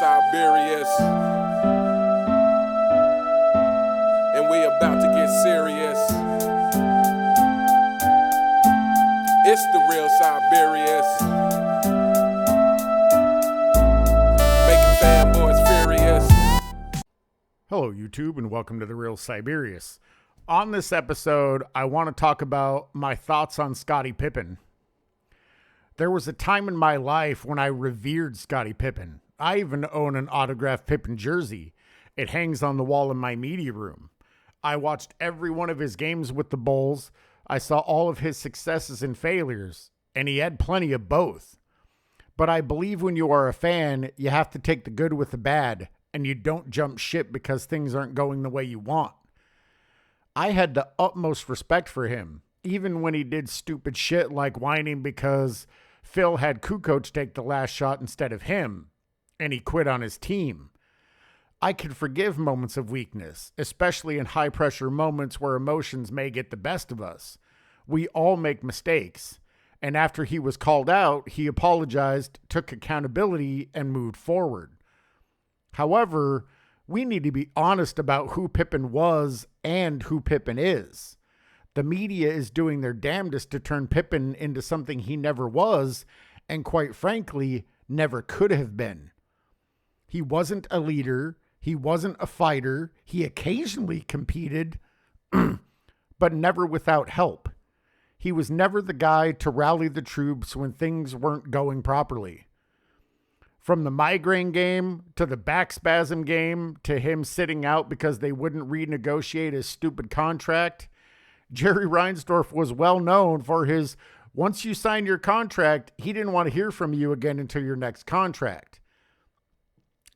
Siberius, and we about to get serious. It's the real Siberius, making fanboys furious. Hello, YouTube, and welcome to The Real Siberius. On this episode, I want to talk about my thoughts on Scottie Pippen. There was a time in my life when I revered Scottie Pippen. I even own an autographed Pippen jersey. It hangs on the wall in my media room. I watched every one of his games with the Bulls. I saw all of his successes and failures, and he had plenty of both. But I believe when you are a fan, you have to take the good with the bad, and you don't jump ship because things aren't going the way you want. I had the utmost respect for him, even when he did stupid shit like whining because Phil had Kukoc take the last shot instead of him, and he quit on his team. I could forgive moments of weakness, especially in high-pressure moments where emotions may get the best of us. We all make mistakes, and after he was called out, he apologized, took accountability, and moved forward. However, we need to be honest about who Pippen was and who Pippen is. The media is doing their damnedest to turn Pippen into something he never was, and quite frankly, never could have been. He wasn't a leader. He wasn't a fighter. He occasionally competed, but never without help. He was never the guy to rally the troops when things weren't going properly. From the migraine game to the back spasm game to him sitting out because they wouldn't renegotiate his stupid contract, Jerry Reinsdorf was well known for his, once you sign your contract, he didn't want to hear from you again until your next contract.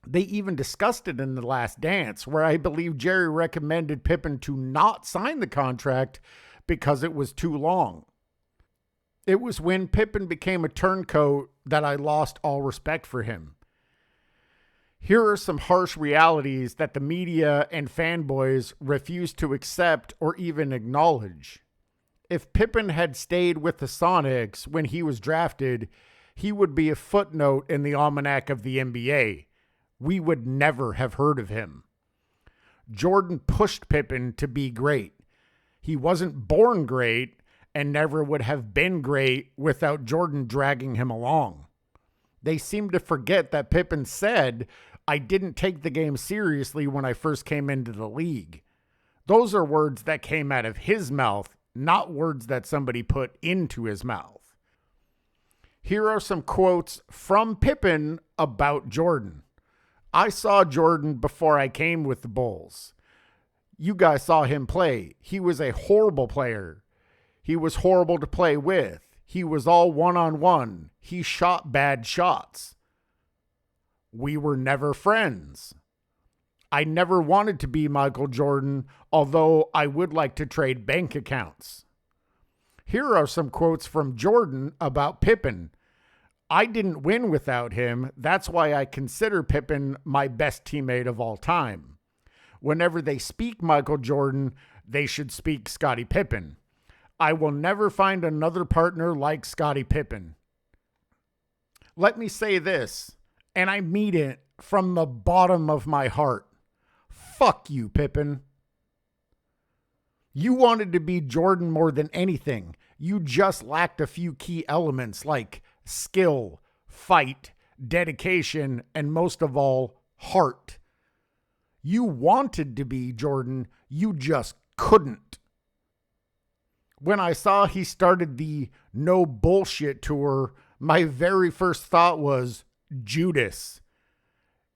They even discussed it in The Last Dance, where I believe Jerry recommended Pippen to not sign the contract because it was too long. It was when Pippen became a turncoat that I lost all respect for him. Here are some harsh realities that the media and fanboys refuse to accept or even acknowledge. If Pippen had stayed with the Sonics when he was drafted, he would be a footnote in the almanac of the NBA. We would never have heard of him. Jordan pushed Pippen to be great. He wasn't born great and never would have been great without Jordan dragging him along. They seem to forget that Pippen said, "I didn't take the game seriously when I first came into the league." Those are words that came out of his mouth, not words that somebody put into his mouth. Here are some quotes from Pippen about Jordan. I saw Jordan before I came with the Bulls. You guys saw him play. He was a horrible player. He was horrible to play with. He was all one-on-one. He shot bad shots. We were never friends. I never wanted to be Michael Jordan, although I would like to trade bank accounts. Here are some quotes from Jordan about Pippen. I didn't win without him. That's why I consider Pippen my best teammate of all time. Whenever they speak Michael Jordan, they should speak Scottie Pippen. I will never find another partner like Scottie Pippen. Let me say this, and I mean it from the bottom of my heart. Fuck you, Pippen. You wanted to be Jordan more than anything. You just lacked a few key elements like skill, fight, dedication, and most of all, heart. You wanted to be Jordan. You just couldn't. When I saw he started the No Bullshit tour, my very first thought was Judas.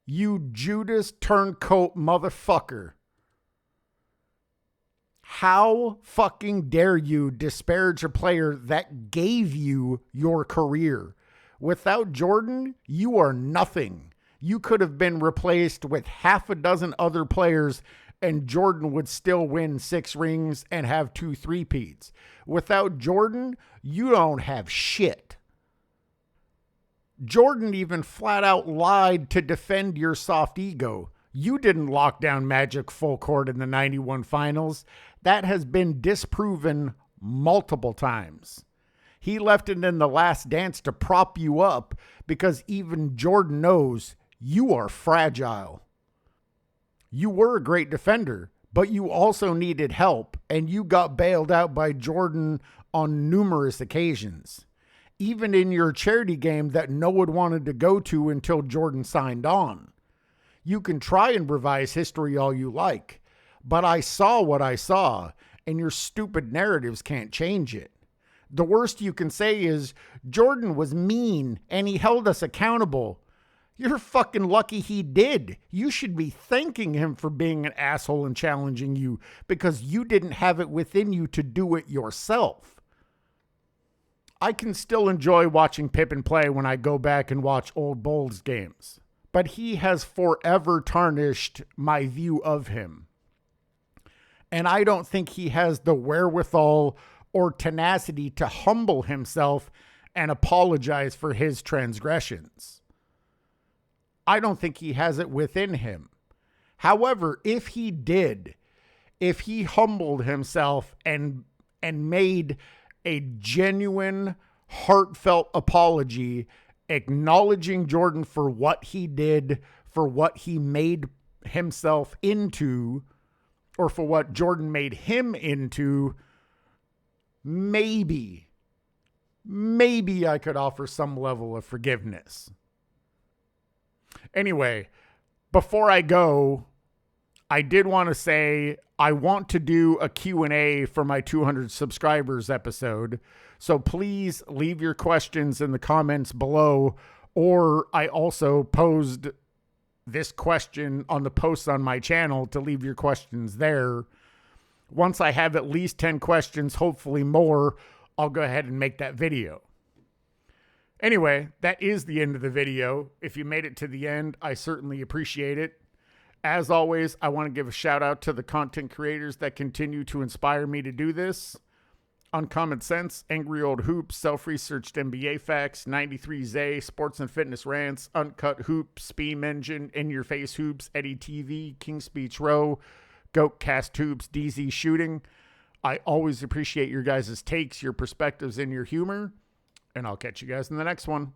You Judas turncoat motherfucker. How fucking dare you disparage a player that gave you your career? Without Jordan, you are nothing. You could have been replaced with half a dozen other players and Jordan would still win 6 rings and have 2 three-peats. Without Jordan, you don't have shit. Jordan even flat out lied to defend your soft ego. You didn't lock down Magic full court in the 91 finals. That has been disproven multiple times. He left it in The Last Dance to prop you up because even Jordan knows You are fragile. You were a great defender, but you also needed help, and you got bailed out by Jordan on numerous occasions. Even in your charity game that no one wanted to go to until Jordan signed on. You can try and revise history all you like, but I saw what I saw, and your stupid narratives can't change it. The worst you can say is, Jordan was mean and he held us accountable. You're fucking lucky he did. You should be thanking him for being an asshole and challenging you because you didn't have it within you to do it yourself. I can still enjoy watching Pippen play when I go back and watch old Bulls games, but he has forever tarnished my view of him. And I don't think he has the wherewithal or tenacity to humble himself and apologize for his transgressions. I don't think he has it within him. However, if he did, if he humbled himself and made a genuine, heartfelt apology, acknowledging Jordan for what he did, for what he made himself into, or for what Jordan made him into, maybe I could offer some level of forgiveness. Anyway, before I go, I did want to say I want to do a Q&A for my 200 subscribers episode. So please leave your questions in the comments below. Or I also posed this question on the posts on my channel to leave your questions there. Once I have at least 10 questions, hopefully more, I'll go ahead and make that video. Anyway, that is the end of the video. If you made it to the end, I certainly appreciate it. As always, I want to give a shout out to the content creators that continue to inspire me to do this. Uncommon Sense, Angry Old Hoops, Self-Researched NBA Facts, 93Z, Sports and Fitness Rants, Uncut Hoops, Speam Engine, In Your Face Hoops, Eddie TV, King Speech Row, Goat Cast Hoops, DZ Shooting. I always appreciate your guys' takes, your perspectives, and your humor. And I'll catch you guys in the next one.